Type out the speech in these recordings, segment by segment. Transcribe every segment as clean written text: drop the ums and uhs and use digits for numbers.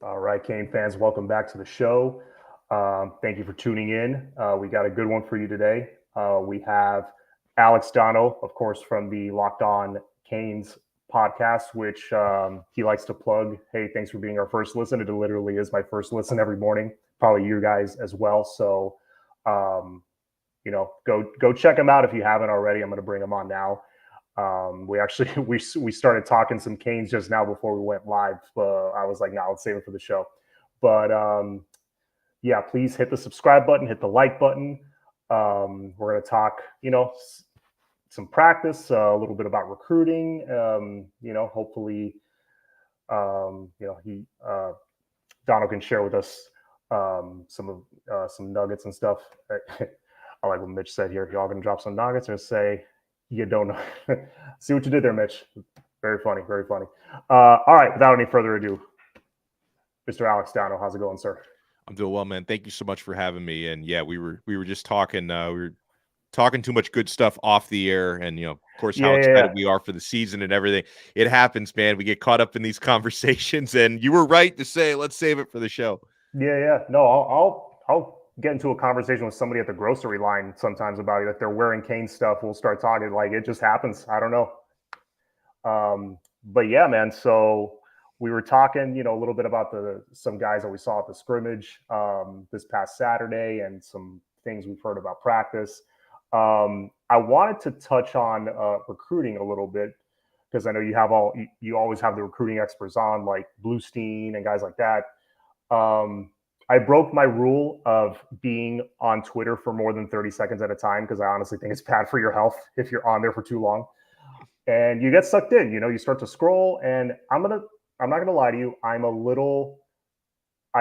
All right, Kane fans, welcome back to the show. Thank you for tuning in. We got a good one for you today. We have Alex Donno, of course, from the Locked On Canes podcast, which he likes to plug. Hey, thanks for being our first listen. It literally is my first listen every morning, probably you guys as well. So, um, go check him out if you haven't already. I'm going to bring him on now. We actually we started talking some Canes just now before we went live. I was like, let's save it for the show. But yeah, please hit the subscribe button, hit the like button. We're going to talk, some practice, a little bit about recruiting. Hopefully, he Donald can share with us some nuggets and stuff. I like what Mitch said here. Y'all going to drop some nuggets and say you don't know. See what you did there, Mitch. Very funny, very funny. All right, without any further ado, Mr. Alex Donno, how's it going, sir? I'm doing well, man. Thank you so much for having me. And yeah, we were just talking. We were talking too much good stuff off the air, and of course, how excited we are for the season and everything. It happens, man. We get caught up in these conversations, and you were right to say, let's save it for the show. Yeah. No, I'll get into a conversation with somebody at the grocery line sometimes about it. If they're wearing Kane stuff, we'll start talking. Like it just happens. I don't know. But yeah, man. So we were talking, a little bit about some guys that we saw at the scrimmage this past Saturday, and some things we've heard about practice. I wanted to touch on recruiting a little bit because I know you always have the recruiting experts on, like Bluestein and guys like that. I broke my rule of being on Twitter for more than 30 seconds at a time because I honestly think it's bad for your health if you're on there for too long. And you get sucked in, you start to scroll, and I'm not gonna lie to you, I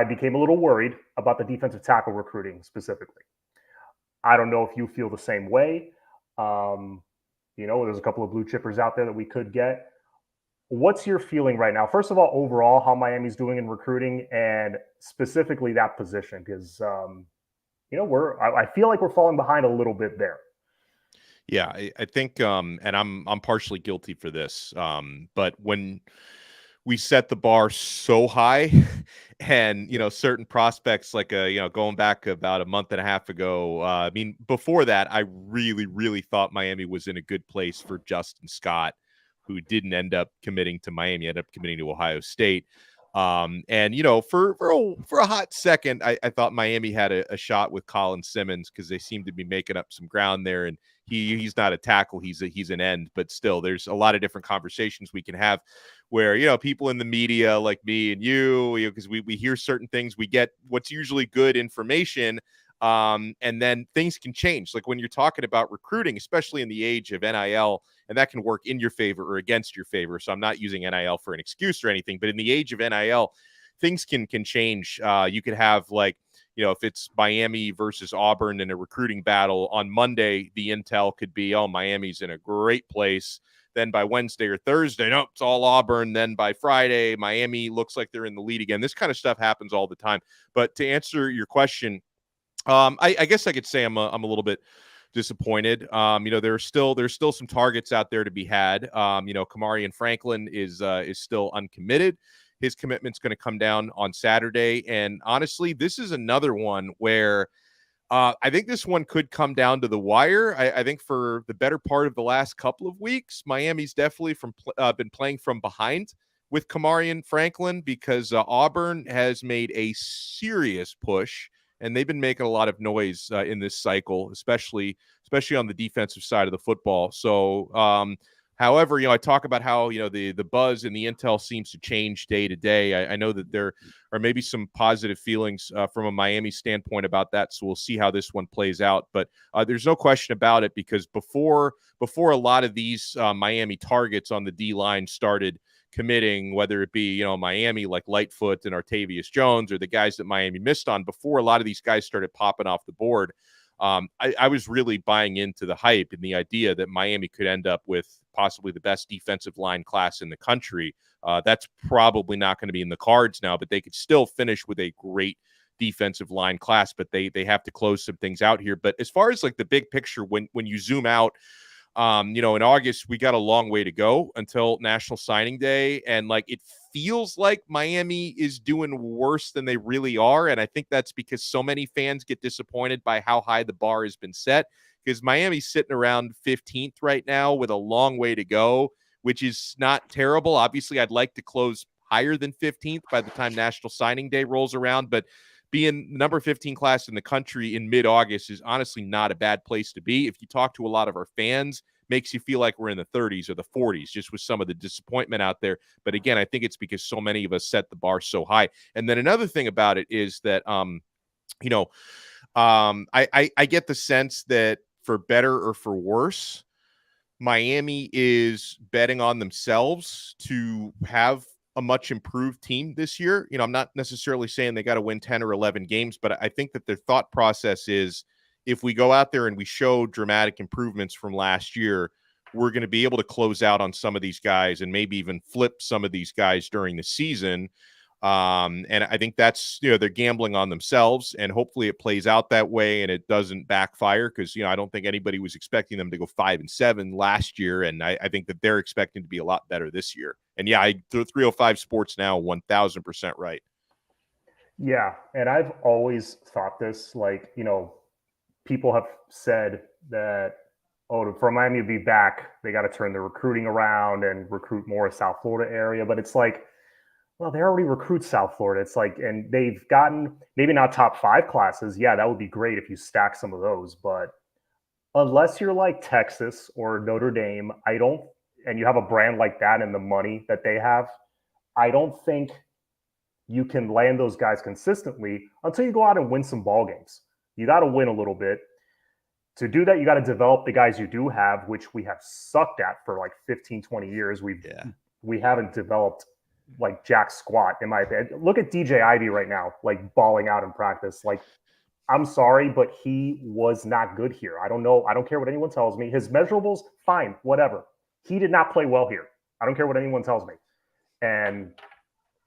became a little worried about the defensive tackle recruiting specifically. I don't know if you feel the same way. There's a couple of blue chippers out there that we could get. What's your feeling right now? First of all, overall, how Miami's doing in recruiting, and specifically that position, because I feel like we're falling behind a little bit there. Yeah, I think, and I'm partially guilty for this, but when we set the bar so high, and certain prospects, like going back about a month and a half ago. I mean, before that, I really, really thought Miami was in a good place for Justin Scott, who didn't end up committing to Miami, ended up committing to Ohio State. And for a hot second, I thought Miami had a shot with Colin Simmons because they seemed to be making up some ground there. And he's not a tackle, he's an end, but still, there's a lot of different conversations we can have where people in the media like me and you, because we hear certain things, we get what's usually good information. And then things can change. Like when you're talking about recruiting, especially in the age of NIL, and that can work in your favor or against your favor. So I'm not using NIL for an excuse or anything, but in the age of NIL, things can change. You could have if it's Miami versus Auburn in a recruiting battle on Monday, the intel could be, oh, Miami's in a great place. Then by Wednesday or Thursday, no, it's all Auburn. Then by Friday, Miami looks like they're in the lead again. This kind of stuff happens all the time. But to answer your question, I guess I could say I'm a little bit disappointed. There's still some targets out there to be had. Kamarian Franklin is still uncommitted. His commitment's going to come down on Saturday. And honestly, this is another one where I think this one could come down to the wire. I think for the better part of the last couple of weeks, Miami's definitely been playing from behind with Kamarian Franklin because Auburn has made a serious push. And they've been making a lot of noise in this cycle, especially on the defensive side of the football. So, however, I talk about how the buzz and the intel seems to change day to day. I know that there are maybe some positive feelings from a Miami standpoint about that. So we'll see how this one plays out. But there's no question about it, because before a lot of these Miami targets on the D line started committing, whether it be Miami like Lightfoot and Artavius Jones, or the guys that Miami missed on, before a lot of these guys started popping off the board, I was really buying into the hype and the idea that Miami could end up with possibly the best defensive line class in the country. That's probably not going to be in the cards now, but they could still finish with a great defensive line class, but they have to close some things out here. But as far as like the big picture, when you zoom out, in August, we got a long way to go until National Signing Day. And like, it feels like Miami is doing worse than they really are. And I think that's because so many fans get disappointed by how high the bar has been set, because Miami's sitting around 15th right now with a long way to go, which is not terrible. Obviously, I'd like to close higher than 15th by the time National Signing Day rolls around, but being number 15 class in the country in mid-August is honestly not a bad place to be. If you talk to a lot of our fans, makes you feel like we're in the 30s or the 40s, just with some of the disappointment out there. But again, I think it's because so many of us set the bar so high. And then another thing about it is that, I get the sense that for better or for worse, Miami is betting on themselves to have a much improved team this year. I'm not necessarily saying they got to win 10 or 11 games, but I think that their thought process is, if we go out there and we show dramatic improvements from last year, we're going to be able to close out on some of these guys and maybe even flip some of these guys during the season. And I think that's, they're gambling on themselves, and hopefully it plays out that way and it doesn't backfire, because, I don't think anybody was expecting them to go 5-7 last year. And I think that they're expecting to be a lot better this year. And yeah, 305 Sports Now, 1000% right. Yeah. And I've always thought this, people have said that, for Miami to be back, they got to turn the recruiting around and recruit more South Florida area. But it's like, well, they already recruit South Florida. It's like, and they've gotten maybe not top 5 classes. Yeah, that would be great if you stack some of those. But unless you're like Texas or Notre Dame, and you have a brand like that and the money that they have, I don't think you can land those guys consistently until you go out and win some ball games. You got to win a little bit. To do that, you got to develop the guys you do have, which we have sucked at for like 15, 20 years. We haven't developed like jack squat, in my opinion. Look at DJ Ivy right now, like balling out in practice. Like, I'm sorry, but he was not good here. I don't know. I don't care what anyone tells me. His measurables, fine, whatever. He did not play well here. I don't care what anyone tells me. And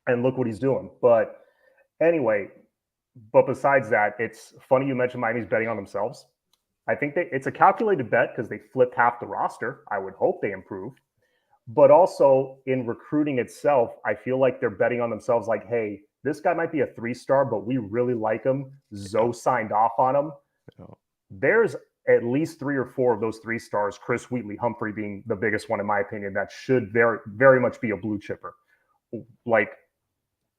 look what he's doing. But anyway, besides that, it's funny you mentioned Miami's betting on themselves. I think it's a calculated bet because they flipped half the roster. I would hope they improve. But also in recruiting itself, I feel like they're betting on themselves like, hey, this guy might be a 3-star, but we really like him. Zoe signed off on him. There's at least 3 or 4 of those 3 stars, Chris Wheatley, Humphrey being the biggest one, in my opinion, that should very, very much be a blue chipper. What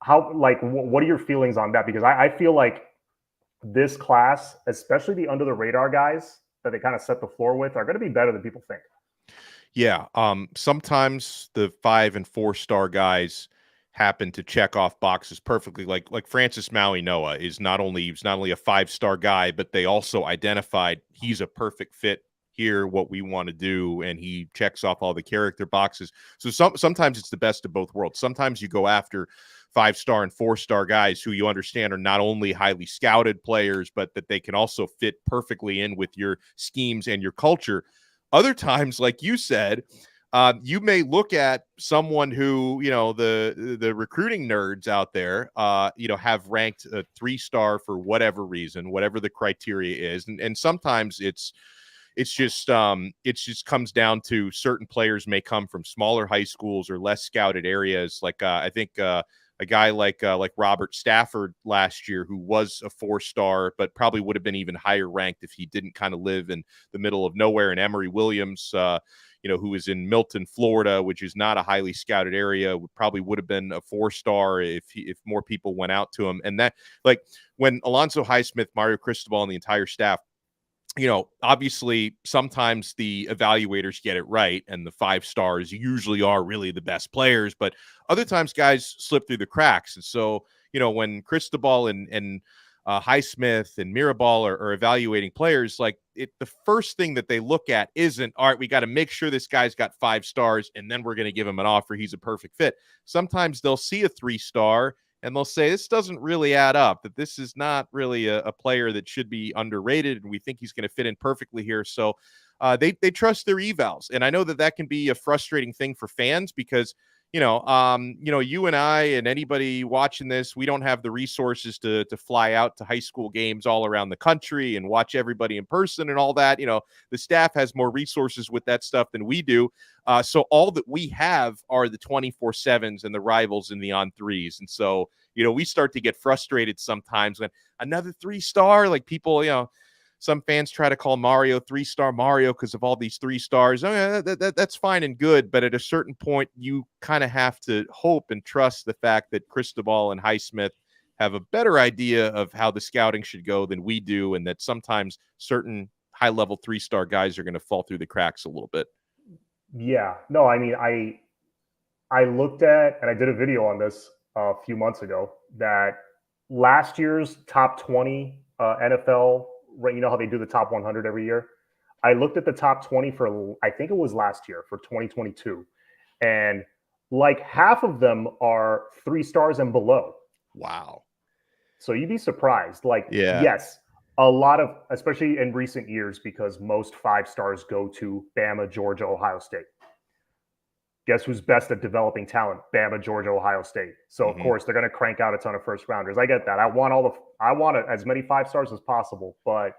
are your feelings on that? Because I feel like this class, especially the under the radar guys that they kind of set the floor with, are going to be better than people think. Yeah. Sometimes the 5 and 4-star guys happen to check off boxes perfectly. Like Francis Maui Noah is not only a 5-star guy, but they also identified he's a perfect fit here, what we want to do, and he checks off all the character boxes. So sometimes it's the best of both worlds. Sometimes you go after 5-star and 4-star guys who you understand are not only highly scouted players, but that they can also fit perfectly in with your schemes and your culture. Other times, like you said, you may look at someone who, the recruiting nerds out there, have ranked a 3-star for whatever reason, whatever the criteria is. And sometimes it just comes down to certain players may come from smaller high schools or less scouted areas. Like I think a guy like Robert Stafford last year, who was a 4-star, but probably would have been even higher ranked if he didn't kind of live in the middle of nowhere. And Emory Williams, who is in Milton, Florida, which is not a highly scouted area, probably would have been a 4-star if more people went out to him. And that, like, when Alonzo Highsmith, Mario Cristobal, and the entire staff, obviously sometimes the evaluators get it right and the 5 stars usually are really the best players, but other times guys slip through the cracks. And so, when Cristobal and Highsmith and Mirabal are evaluating players, the first thing that they look at isn't, all right, we got to make sure this guy's got 5 stars and then we're going to give him an offer. He's a perfect fit. Sometimes they'll see a 3-star and they'll say, this doesn't really add up, that this is not really a player that should be underrated, and we think he's going to fit in perfectly here. So they trust their evals. And I know that can be a frustrating thing for fans because, you and I and anybody watching this, we don't have the resources to fly out to high school games all around the country and watch everybody in person and all that. The staff has more resources with that stuff than we do. So all that we have are the 24/7s and the rivals and the on threes. And so, we start to get frustrated sometimes when another 3-star, like people, some fans try to call Mario 3-star Mario because of all these 3 stars. Oh, yeah, that's fine and good. But at a certain point, you kind of have to hope and trust the fact that Cristobal and Highsmith have a better idea of how the scouting should go than we do. And that sometimes certain high-level 3-star guys are going to fall through the cracks a little bit. Yeah. No, I mean, I looked at, and I did a video on this a few months ago, that last year's top 20 NFL, right? You know how they do the top 100 every year? I looked at the top 20 for, I think it was last year, for 2022. And like half of them are 3 stars and below. Wow. So you'd be surprised. Like, Yeah. yes, a lot of, especially in recent years, because most 5 stars go to Bama, Georgia, Ohio State. Guess who's best at developing talent? Bama, Georgia, Ohio State. So of course they're going to crank out a ton of first rounders. I get that. I want as many 5 stars as possible. But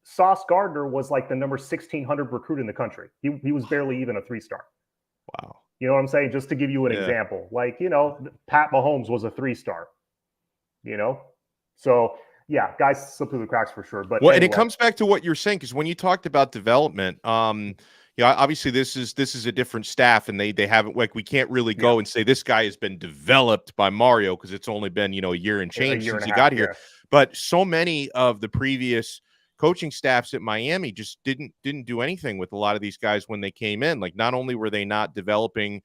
Sauce Gardner was like the number 1,600 recruit in the country. He was barely even a 3-star. Wow. You know what I'm saying? Just to give you an example, like Pat Mahomes was a 3-star. So yeah, guys slip through the cracks for sure. But well, anyway. And it comes back to what you're saying, because when you talked about development, obviously this is a different staff, and they haven't, like, we can't really go and say this guy has been developed by Mario because it's only been a year and change since he got here. But so many of the previous coaching staffs at Miami just didn't do anything with a lot of these guys when they came in. Like, not only were they not developing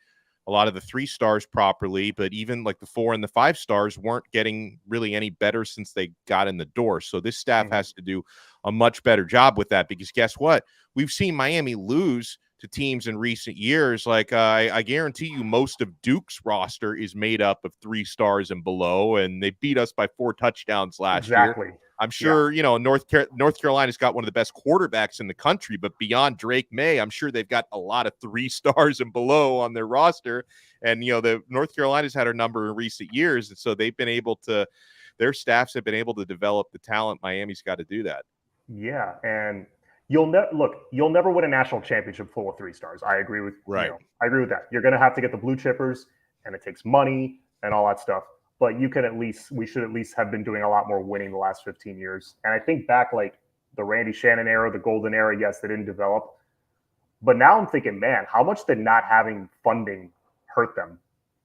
a lot of the 3 stars properly, but even like the 4 and the 5 stars weren't getting really any better since they got in the door. So this staff has to do a much better job with that, because guess what? We've seen Miami lose to teams in recent years. Like, I guarantee you most of Duke's roster is made up of 3 stars and below, and they beat us by 4 touchdowns last year. I'm sure, North Carolina's got one of the best quarterbacks in the country, but beyond Drake May, I'm sure they've got a lot of 3 stars and below on their roster. And, the North Carolina's had a number in recent years. And so their staffs have been able to develop the talent. Miami's got to do that. Yeah. And you'll never win a national championship full of 3 stars. I agree with, I agree with that. You're going to have to get the blue chippers, and it takes money and all that stuff. But we should at least have been doing a lot more winning the last 15 years. And I think back, like the Randy Shannon era, the golden era, yes, they didn't develop. But now I'm thinking, man, how much did not having funding hurt them?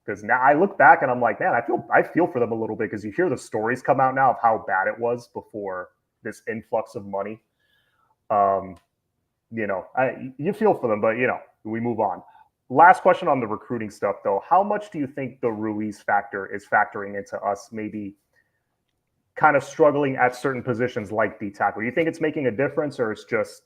Because now I look back and I'm like, man, I feel for them a little bit, because you hear the stories come out now of how bad it was before this influx of money. You feel for them, but we move on. Last question on the recruiting stuff, though. How much do you think the Ruiz factor is factoring into us maybe kind of struggling at certain positions like D tackle? Do you think it's making a difference, or it's just,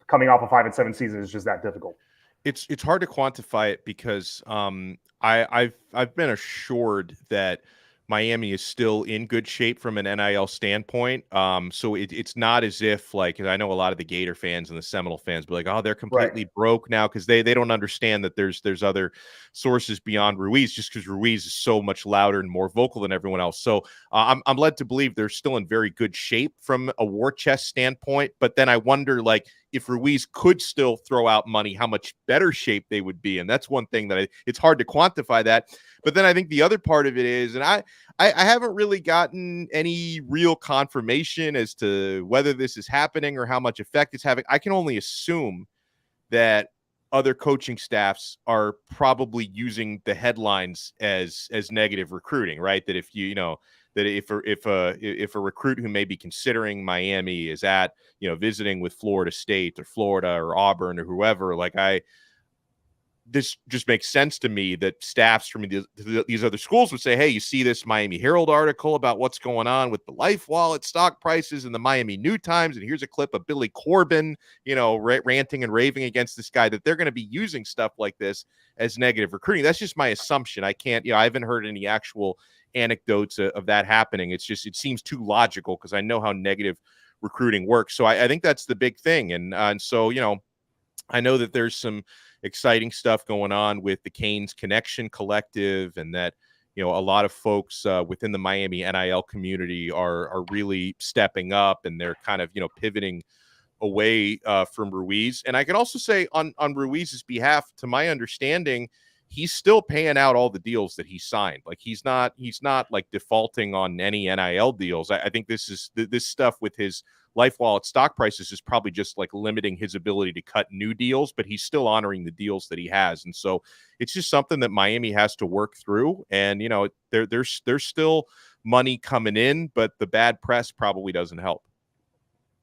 coming off a 5-7 season is just that difficult? It's hard to quantify it, because I've been assured that Miami is still in good shape from an NIL standpoint. So it's not as if, like, I know a lot of the Gator fans and the Seminole fans be like, oh, they're completely broke now, because they don't understand that there's other sources beyond Ruiz, just because Ruiz is so much louder and more vocal than everyone else. So I'm led to believe they're still in very good shape from a war chest standpoint. But then I wonder, like, if Ruiz could still throw out money, how much better shape they would be. And that's one thing that it's hard to quantify that. But then I think the other part of it is, and I haven't really gotten any real confirmation as to whether this is happening or how much effect it's having. I can only assume that other coaching staffs are probably using the headlines as negative recruiting, right? That if a recruit who may be considering Miami is at, visiting with Florida State or Florida or Auburn or whoever, this just makes sense to me that staffs from these other schools would say, hey, you see this Miami Herald article about what's going on with the Life Wallet stock prices in the Miami New Times, and here's a clip of Billy Corbin, ranting and raving against this guy, that they're going to be using stuff like this as negative recruiting. That's just my assumption. I haven't heard any actual anecdotes of that happening. It seems too logical, because I know how negative recruiting works. So I think that's the big thing. And so, I know that there's some exciting stuff going on with the Canes Connection Collective, and that a lot of folks within the Miami NIL community are really stepping up, and they're kind of pivoting away from Ruiz. And I can also say on Ruiz's behalf, to my understanding, he's still paying out all the deals that he signed. Like he's not like defaulting on any NIL deals. I think this stuff with his Life Wallet stock prices is probably just like limiting his ability to cut new deals, but he's still honoring the deals that he has. And so it's just something that Miami has to work through. And there's still money coming in, but the bad press probably doesn't help.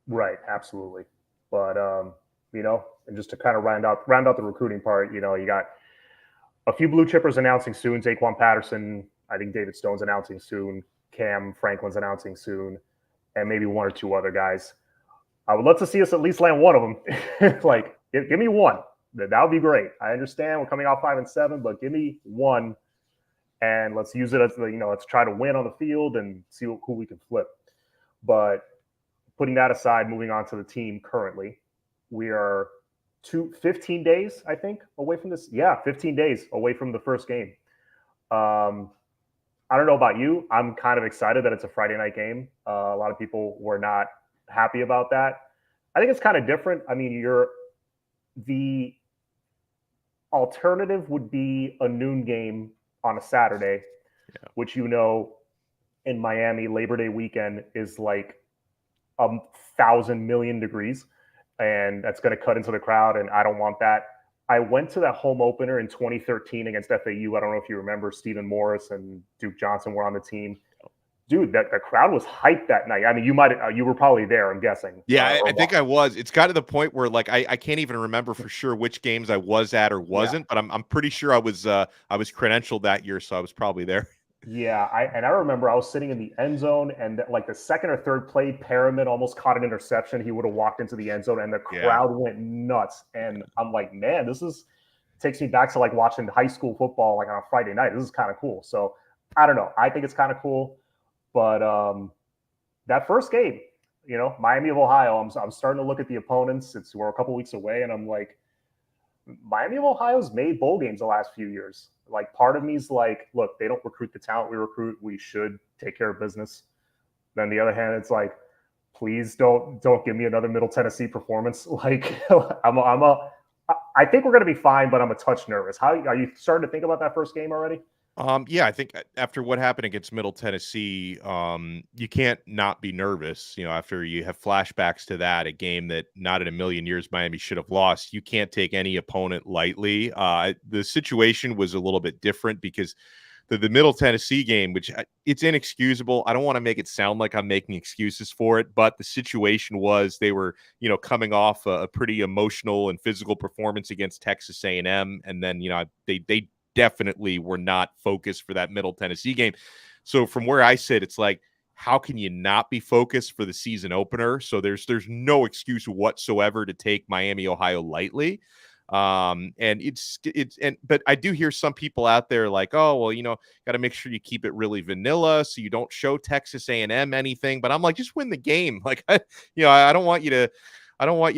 Right, absolutely. But and just to kind of round out the recruiting part, you got a few blue chippers announcing soon. Zaquan Patterson, I think David Stone's announcing soon. Cam Franklin's announcing soon, and maybe one or two other guys. I would love to see us at least land one of them. Like, give me one. That would be great. I understand we're coming off 5-7, but give me one, and let's use it as let's try to win on the field and see who we can flip. But putting that aside, moving on to the team currently, we are 15 days, I think, away from this. Yeah, 15 days away from the first game. I don't know about you. I'm kind of excited that it's a Friday night game. A lot of people were not happy about that. I think it's kind of different. I mean, the alternative would be a noon game on a Saturday, which in Miami, Labor Day weekend is like 1,000 million degrees, and that's going to cut into the crowd, and I don't want that. I went to that home opener in 2013 against FAU. I don't know if you remember. Stephen Morris and Duke Johnson were on the team. Dude, the crowd was hyped that night. I mean, you were probably there, I'm guessing. Yeah, I think I was. It's got to the point where like I can't even remember for sure which games I was at or wasn't, but I'm pretty sure I was credentialed that year, so I was probably there. Yeah, I remember I was sitting in the end zone, and like the second or third play, Perriman almost caught an interception. He would have walked into the end zone, and the crowd went nuts. And I'm like, man, takes me back to like watching high school football like on a Friday night. This is kind of cool. So I don't know. I think it's kind of cool. But that first game, Miami of Ohio, I'm starting to look at the opponents. We're a couple weeks away, and I'm like, Miami of Ohio's made bowl games the last few years. Like, part of me is like, look, they don't recruit the talent we recruit. We should take care of business. Then the other hand, it's like, please don't give me another Middle Tennessee performance. Like, I think we're going to be fine, but I'm a touch nervous. How are you starting to think about that first game already? Yeah, I think after what happened against Middle Tennessee, you can't not be nervous. After you have flashbacks to that, a game that not in a million years Miami should have lost, you can't take any opponent lightly. The situation was a little bit different because the Middle Tennessee game, which it's inexcusable. I don't want to make it sound like I'm making excuses for it, but the situation was they were, coming off a pretty emotional and physical performance against Texas A&M, and then they definitely were not focused for that Middle Tennessee game. So from where I sit, it's like, how can you not be focused for the season opener? So there's no excuse whatsoever to take Miami, Ohio lightly. But I do hear some people out there like, oh, well, got to make sure you keep it really vanilla so you don't show Texas A&M anything. But I'm like, just win the game. Like, I don't want you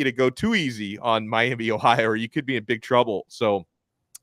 to go too easy on Miami, Ohio, or you could be in big trouble. So,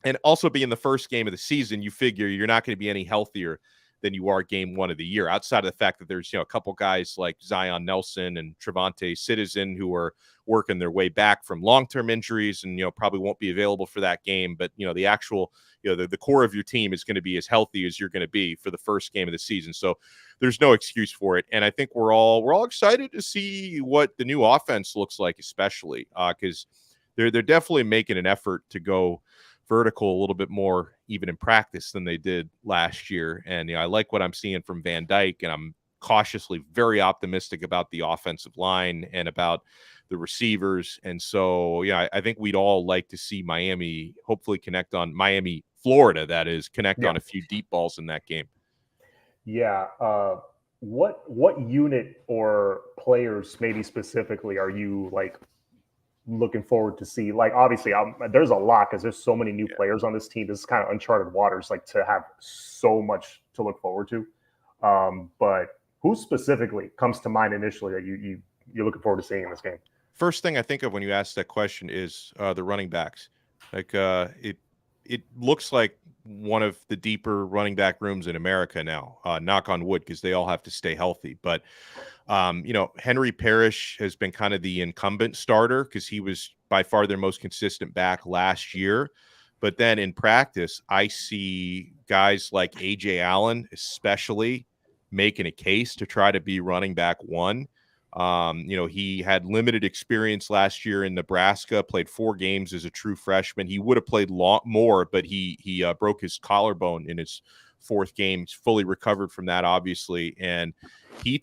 and also being the first game of the season, you figure you're not going to be any healthier than you are game one of the year, outside of the fact that there's, a couple guys like Zion Nelson and Trevante Citizen who are working their way back from long-term injuries and, probably won't be available for that game. But, the actual, the core of your team is going to be as healthy as you're going to be for the first game of the season. So there's no excuse for it. And I think we're all excited to see what the new offense looks like, especially because they're definitely making an effort to go vertical a little bit more even in practice than they did last year. And I like what I'm seeing from Van Dyke, and I'm cautiously very optimistic about the offensive line and about the receivers. And so, I think we'd all like to see Miami hopefully Miami, Florida, that is, connect on a few deep balls in that game. Yeah. What unit or players maybe specifically are you like looking forward to see? Like, obviously there's a lot because there's so many new players on this team. This is kind of uncharted waters, like, to have so much to look forward to. But who specifically comes to mind initially that you're looking forward to seeing in this game? First thing I think of when you ask that question is the running backs. Like it looks like one of the deeper running back rooms in America now. Knock on wood, because they all have to stay healthy. But Henry Parrish has been kind of the incumbent starter because he was by far their most consistent back last year. But then in practice, I see guys like AJ Allen, especially, making a case to try to be running back one. He had limited experience last year in Nebraska, played 4 games as a true freshman. He would have played more, but he broke his collarbone in his 4th game. He's fully recovered from that, obviously. And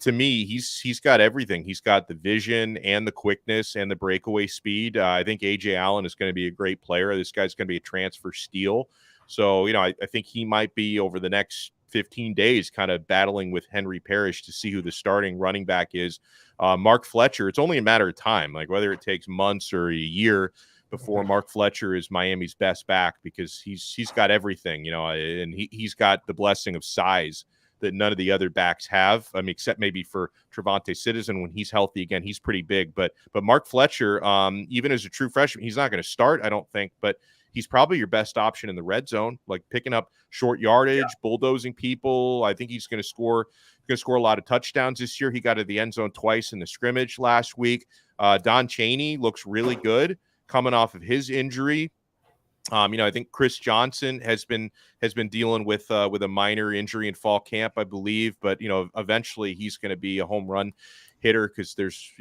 to me, he's got everything. He's got the vision and the quickness and the breakaway speed. I think AJ Allen is going to be a great player. This guy's going to be a transfer steal. So, I think he might be, over the next 15 days, kind of battling with Henry Parrish to see who the starting running back is. Mark Fletcher, it's only a matter of time, like whether it takes months or a year before Mark Fletcher is Miami's best back, because he's got everything, and he's got the blessing of size that none of the other backs have. I mean, except maybe for Trevante Citizen when he's healthy again. He's pretty big, but Mark Fletcher, even as a true freshman, he's not going to start, I don't think, but he's probably your best option in the red zone, like picking up short yardage, bulldozing people. I think he's going to score a lot of touchdowns this year. He got to the end zone twice in the scrimmage last week. Don Chaney looks really good coming off of his injury. I think Chris Johnson has been dealing with a minor injury in fall camp, I believe, but eventually he's going to be a home run hitter, because there's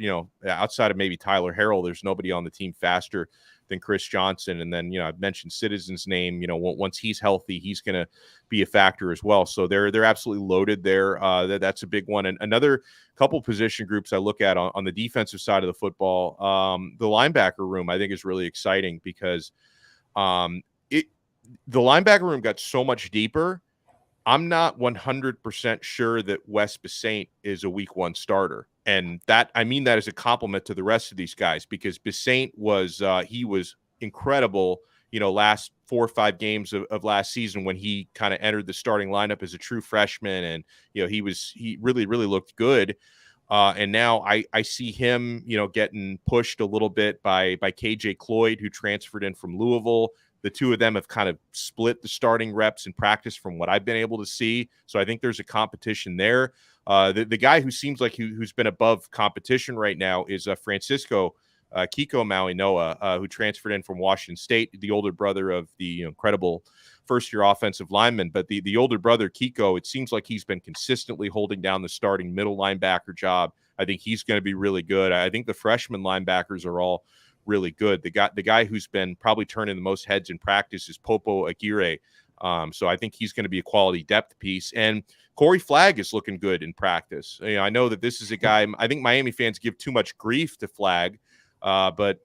outside of maybe Tyler Harrell, there's nobody on the team faster than Chris Johnson. And then I've mentioned Citizen's name. Once he's healthy, he's going to be a factor as well. So they're absolutely loaded there. That's a big one. And another couple position groups I look at on the defensive side of the football, the linebacker room, I think, is really exciting, because the linebacker room got so much deeper. I'm not 100% sure that Wes Basaint is a week 1 starter. And that, I mean that as a compliment to the rest of these guys, because Basaint was incredible, last 4 or 5 games of last season, when he kind of entered the starting lineup as a true freshman. And, he really, really looked good. And now I see him, getting pushed a little bit by KJ Cloyd, who transferred in from Louisville. The two of them have kind of split the starting reps in practice from what I've been able to see. So I think there's a competition there. The guy who seems like who's been above competition right now is Francisco Kiko Maui-Noa, who transferred in from Washington State, the older brother of the incredible first-year offensive lineman. But the older brother, Kiko, it seems like he's been consistently holding down the starting middle linebacker job. I think he's going to be really good. I think the freshman linebackers are all really good. The guy who's been probably turning the most heads in practice is Popo Aguirre. So I think he's going to be a quality depth piece. And Corey Flagg is looking good in practice. I know that this is a guy, I think Miami fans give too much grief to Flagg, but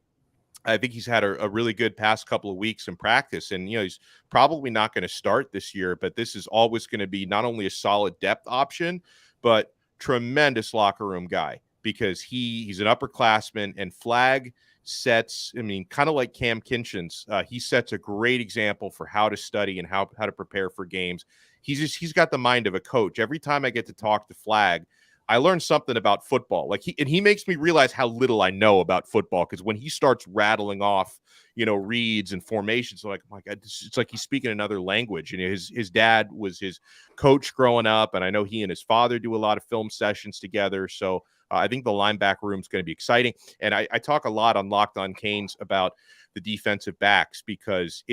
I think he's had a really good past couple of weeks in practice. And, he's probably not going to start this year, but this is always going to be not only a solid depth option, but tremendous locker room guy, because he's an upperclassman, and Flagg sets, kind of like Cam Kinchins, he sets a great example for how to study and how to prepare for games. He's got the mind of a coach. Every time I get to talk to Flagg, I learned something about football. Like he makes me realize how little I know about football, because when he starts rattling off, reads and formations, I'm like, oh my God, it's like he's speaking another language. And his dad was his coach growing up, and I know he and his father do a lot of film sessions together. So I think the linebacker room is going to be exciting. And I talk a lot on Locked On Canes about the defensive backs, because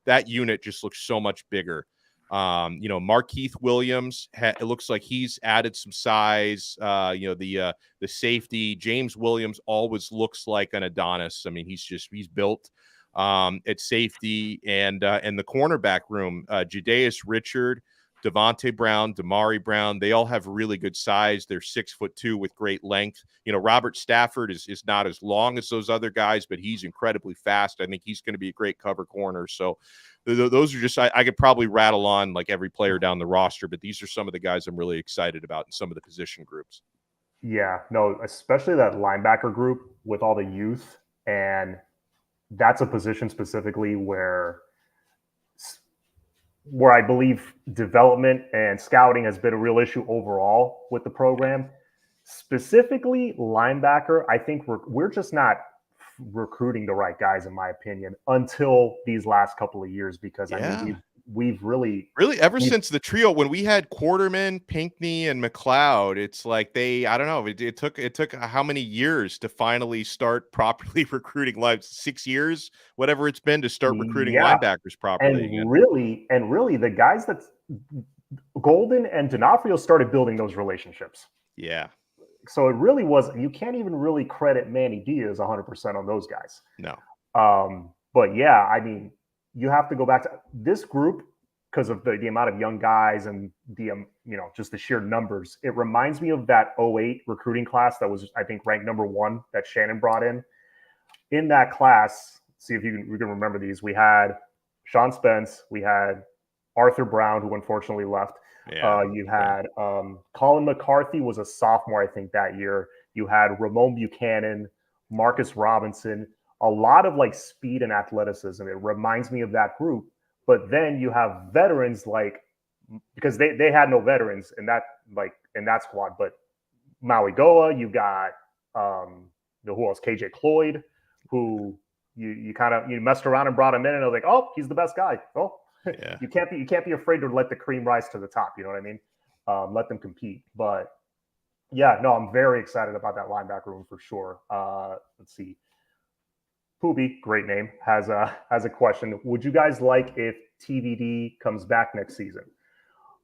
that unit just looks so much bigger. Markeith Williams, it looks like he's added some size. The safety, James Williams, always looks like an Adonis. He's built at safety, and the cornerback room, Jadaeus Richard, Devontae Brown, Damari Brown, they all have really good size. They're 6'2" with great length. Robert Stafford is not as long as those other guys, but he's incredibly fast. I think he's going to be a great cover corner. So those are just, I could probably rattle on like every player down the roster, but these are some of the guys I'm really excited about in some of the position groups. Yeah, no, especially that linebacker group with all the youth. And that's a position specifically where I believe development and scouting has been a real issue overall with the program. Specifically linebacker, I think we're just not recruiting the right guys, in my opinion, until these last couple of years. Because I mean, Yeah. we've really Ever since the trio, when we had Quarterman, Pinckney, and McLeod, it's like I don't know, it took how many years to finally start properly recruiting 6 years, whatever it's been, to start recruiting yeah, linebackers properly again. and really the guys that Golden and D'Onofrio started building those relationships. Yeah. So it really was, you can't even really credit Manny Diaz 100% on those guys. No. But yeah, I mean, you have to go back to this group because of the amount of young guys and the just the sheer numbers. It reminds me of that 08 recruiting class that was, I think, ranked number 1 that Shannon brought in. In that class, see if we can remember these. We had Sean Spence, we had Arthur Brown, who unfortunately left. Yeah. You had Colin McCarthy was a sophomore, I think, that year. You had Ramon Buchanan, Marcus Robinson, a lot of like speed and athleticism. It reminds me of that group. But then you have veterans because they had no veterans in that squad. But Maui Goa, you got who else? KJ Cloyd, who you messed around and brought him in, and I was like, oh, he's the best guy. Oh, yeah. You can't be afraid to let the cream rise to the top. You know what I mean? Let them compete. But yeah, no, I'm very excited about that linebacker room for sure. Let's see. Poobie, great name, has a question. Would you guys like if TVD comes back next season?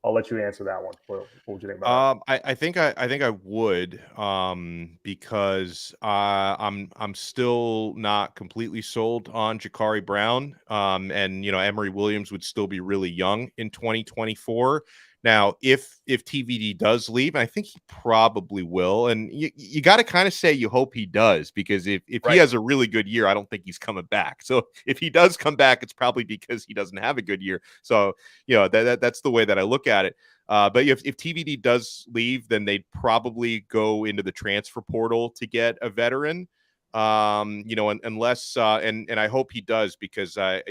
I'll let you answer that one. What would you think about that? I think I would, because I'm still not completely sold on Jakari Brown. And Emory Williams would still be really young in 2024. Now, if TVD does leave, I think he probably will, and you got to kind of say you hope he does, because if right. He has a really good year, I don't think he's coming back. So if he does come back, it's probably because he doesn't have a good year. So that's the way that I look at it. But if TVD does leave, then they'd probably go into the transfer portal to get a veteran. Unless and I hope he does, because I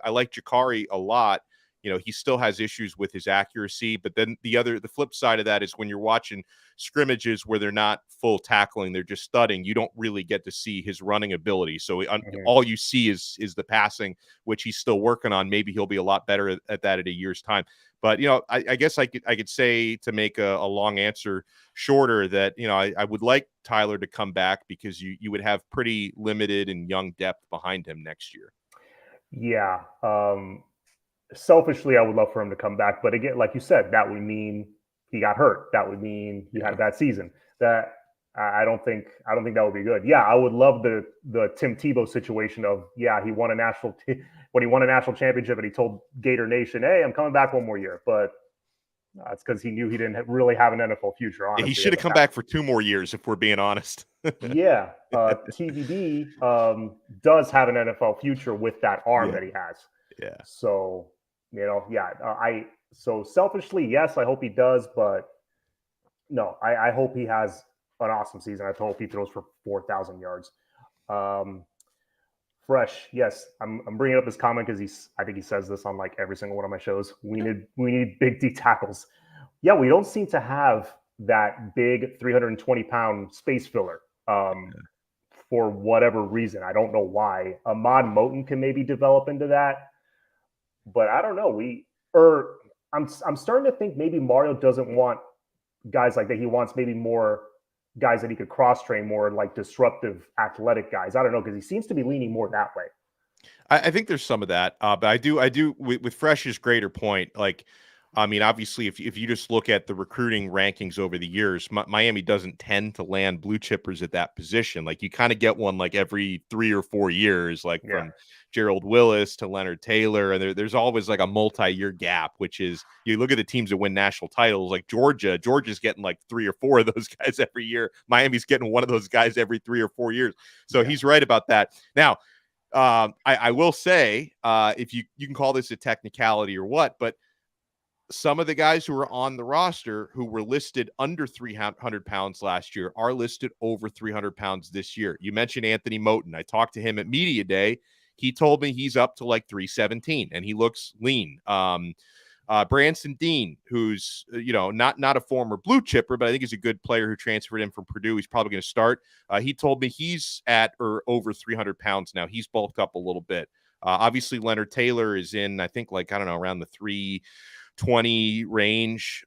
like Jakari a lot. He still has issues with his accuracy, but then the flip side of that is when you're watching scrimmages where they're not full tackling, they're just studding, you don't really get to see his running ability. So all you see is the passing, which he's still working on. Maybe he'll be a lot better at that at a year's time. But, I guess I could say, to make a long answer shorter, that, I would like Tyler to come back, because you would have pretty limited and young depth behind him next year. Yeah. Selfishly, I would love for him to come back. But again, like you said, that would mean he got hurt. That would mean he had a bad season. That I don't think that would be good. Yeah, I would love the Tim Tebow situation of, he won a national when he won a national championship and he told Gator Nation, hey, I'm coming back one more year. But that's because he knew he didn't really have an NFL future. Honestly, he should have come back for 2 more years, if we're being honest. Yeah, TVD does have an NFL future with that arm that he has. Yeah. So, so selfishly, yes, I hope he does, but no, I hope he has an awesome season. I hope he throws for 4,000 yards. Fresh, yes, I'm bringing up this comment because I think he says this on like every single one of my shows. We need big D tackles. Yeah, we don't seem to have that big 320-pound space filler. For whatever reason, I don't know why. Ahmad Moten can maybe develop into that. But I don't know. I'm starting to think maybe Mario doesn't want guys like that. He wants maybe more guys that he could cross train, more like disruptive, athletic guys. I don't know, because he seems to be leaning more that way. I think there's some of that, but I do with Fresh's greater point. Like, I mean, obviously, if you just look at the recruiting rankings over the years, Miami doesn't tend to land blue chippers at that position. Like, you kind of get one like every 3 or 4 years, like from Gerald Willis to Leonard Taylor, and there's always like a multi-year gap. Which is, you look at the teams that win national titles, like Georgia's getting like 3 or 4 of those guys every year. Miami's getting one of those guys every 3 or 4 years. So he's right about that. Now, I will say, if you can call this a technicality or what, but some of the guys who were on the roster who were listed under 300 pounds last year are listed over 300 pounds this year. You mentioned Anthony Moten. I talked to him at Media Day. He told me he's up to like 317 and he looks lean. Branson Dean, who's not a former blue chipper, but I think he's a good player who transferred in from Purdue. He's probably going to start. He told me he's at or over 300 pounds now. He's bulked up a little bit. Obviously, Leonard Taylor is in, I think, around the 320 range.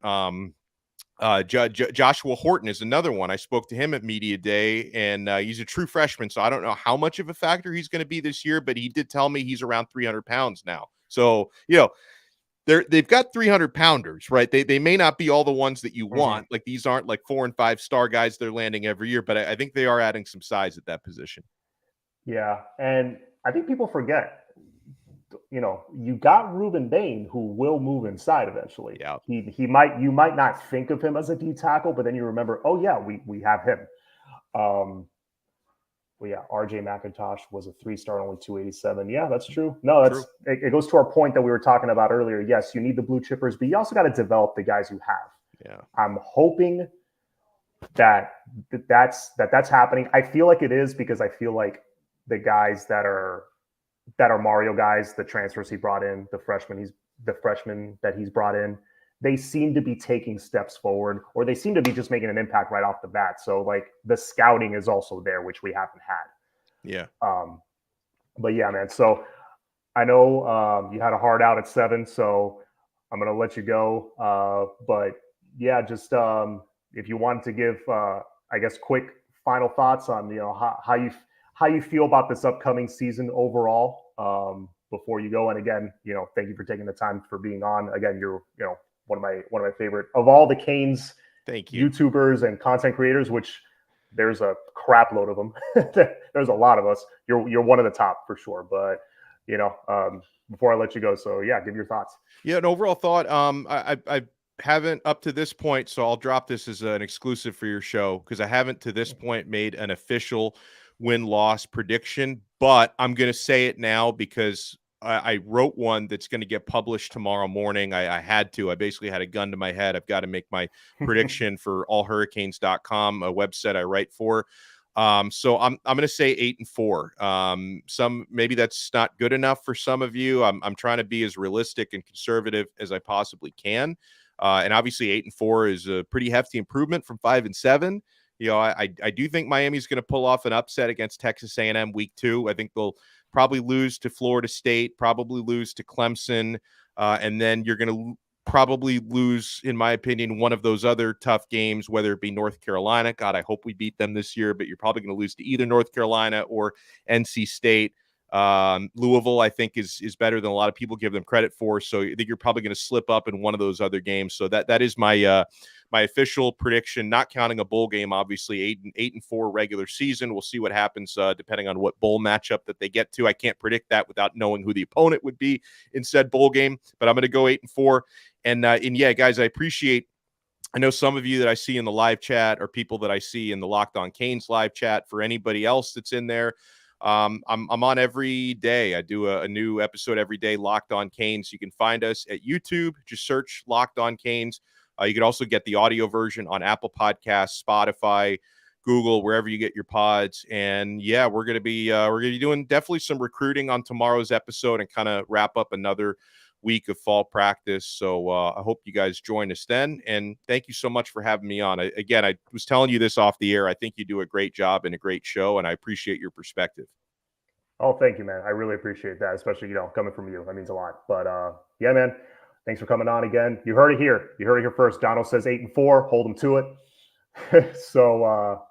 Joshua Horton is another one. I spoke to him at Media Day, and he's a true freshman, so I don't know how much of a factor he's going to be this year, but he did tell me he's around 300 pounds now. So, they've got 300 pounders, right? They may not be all the ones that you want. Like, these aren't like 4 and 5 star guys they're landing every year, but I think they are adding some size at that position. Yeah, and I think people forget, you got Ruben Bain, who will move inside eventually. Yeah, you might not think of him as a D tackle, but then you remember, oh yeah, we have him. Well, yeah, RJ McIntosh was a 3-star, only 287. Yeah, that's true. No, it goes to our point that we were talking about earlier. Yes, you need the blue chippers, but you also got to develop the guys you have. Yeah, I'm hoping that's happening. I feel like it is, because I feel like the guys that are Mario guys, the transfers he brought in, the freshmen that he's brought in, they seem to be taking steps forward, or they seem to be just making an impact right off the bat. So like the scouting is also there, which we haven't had. Yeah. But yeah, man. So I know you had a hard out at 7, so I'm gonna let you go. But yeah, just if you wanted to give, I guess, quick final thoughts on how you feel about this upcoming season overall, before you go. And again, thank you for taking the time for being on. Again, you're one of my favorite of all the Canes YouTubers and content creators, which there's a crap load of them. There's a lot of us. You're one of the top for sure. But before I let you go, so yeah, give your thoughts. Yeah, an overall thought. I haven't up to this point, so I'll drop this as an exclusive for your show, because I haven't to this point made an official win-loss prediction, but I'm going to say it now because I wrote one that's going to get published tomorrow morning. I had to. I basically had a gun to my head. I've got to make my prediction for allhurricanes.com, a website I write for. So I'm going to say 8-4. Maybe that's not good enough for some of you. I'm trying to be as realistic and conservative as I possibly can. And obviously 8-4 is a pretty hefty improvement from 5-7. I do think Miami's going to pull off an upset against Texas A&M week 2. I think they'll probably lose to Florida State, probably lose to Clemson, and then you're going to probably lose, in my opinion, one of those other tough games, whether it be North Carolina. God, I hope we beat them this year, but you're probably going to lose to either North Carolina or NC State. Louisville, I think, is better than a lot of people give them credit for. So I think you're probably going to slip up in one of those other games. So that is my my official prediction, not counting a bowl game. Obviously, 8-4 regular season. We'll see what happens depending on what bowl matchup that they get to. I can't predict that without knowing who the opponent would be in said bowl game. But I'm going to go 8-4. And yeah, guys, I know some of you that I see in the live chat are people that I see in the Locked On Canes live chat. For anybody else that's in there, I'm on every day. I do a new episode every day, Locked On Canes. You can find us at YouTube. Just search Locked On Canes. You can also get the audio version on Apple Podcasts, Spotify, Google, wherever you get your pods. And yeah, we're gonna be doing definitely some recruiting on tomorrow's episode and kind of wrap up another week of fall practice. So I hope you guys join us then. And thank you so much for having me on. Again, I was telling you this off the air. I think you do a great job and a great show, and I appreciate your perspective. Oh, thank you, man. I really appreciate that, especially, coming from you. That means a lot. But yeah, man, thanks for coming on again. You heard it here. You heard it here first. Donno says 8-4. Hold him to it. So,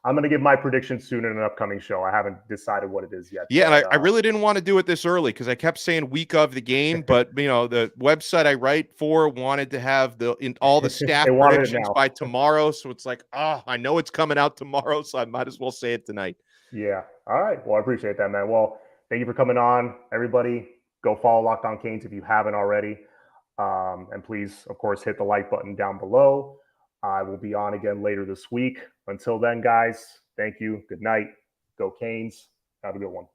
I'm going to give my prediction soon in an upcoming show. I haven't decided what it is yet. Yeah, but, and I really didn't want to do it this early because I kept saying week of the game, but the website I write for wanted to have all the staff predictions by tomorrow. So it's like, I know it's coming out tomorrow, so I might as well say it tonight. Yeah. All right. Well, I appreciate that, man. Well, thank you for coming on. Everybody, go follow Locked On Canes if you haven't already. And please, of course, hit the like button down below. I will be on again later this week. Until then, guys, thank you. Good night. Go Canes. Have a good one.